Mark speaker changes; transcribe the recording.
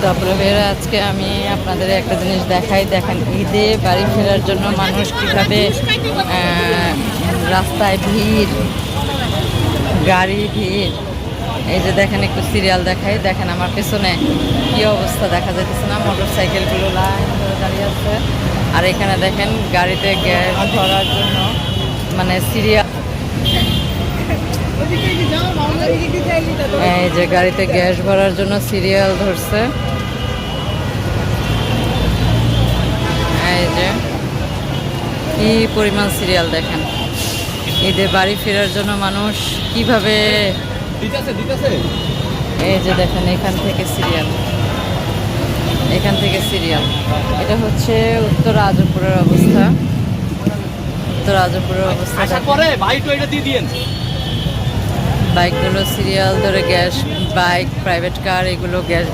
Speaker 1: তারপরে ভাইয়েরা আজকে আমি আপনাদের একটা জিনিস দেখাই। দেখেন ঈদে বাড়ি ফেরার জন্য মানুষ কীভাবে রাস্তায় ভিড়, গাড়ি ভিড়। এই যে দেখেন একটু সিরিয়াল দেখাই। দেখেন আমার পেছনে কী অবস্থা দেখা যাইতেছে না, মোটর সাইকেলগুলো লাইন ধরে দাঁড়িয়ে আছে। আর এখানে দেখেন গাড়িতে গ্যাস ভরার জন্য মানে সিরিয়াল, এই যে গাড়িতে গ্যাস ভরার জন্য সিরিয়াল ধরছে। এই যে কি পরিমাণ সিরিয়াল দেখেন, ঈদে বাড়ি ফেরার জন্য মানুষ কিভাবে, এই যে দেখেন এখান থেকে সিরিয়াল, এখান থেকে সিরিয়াল। এটা হচ্ছে উত্তর আজমপুরের অবস্থা, উত্তর আজমপুরের অবস্থা। বাইকগুলো সিরিয়াল ধরে গ্যাস, বাইক, প্রাইভেট কার এগুলো গ্যাস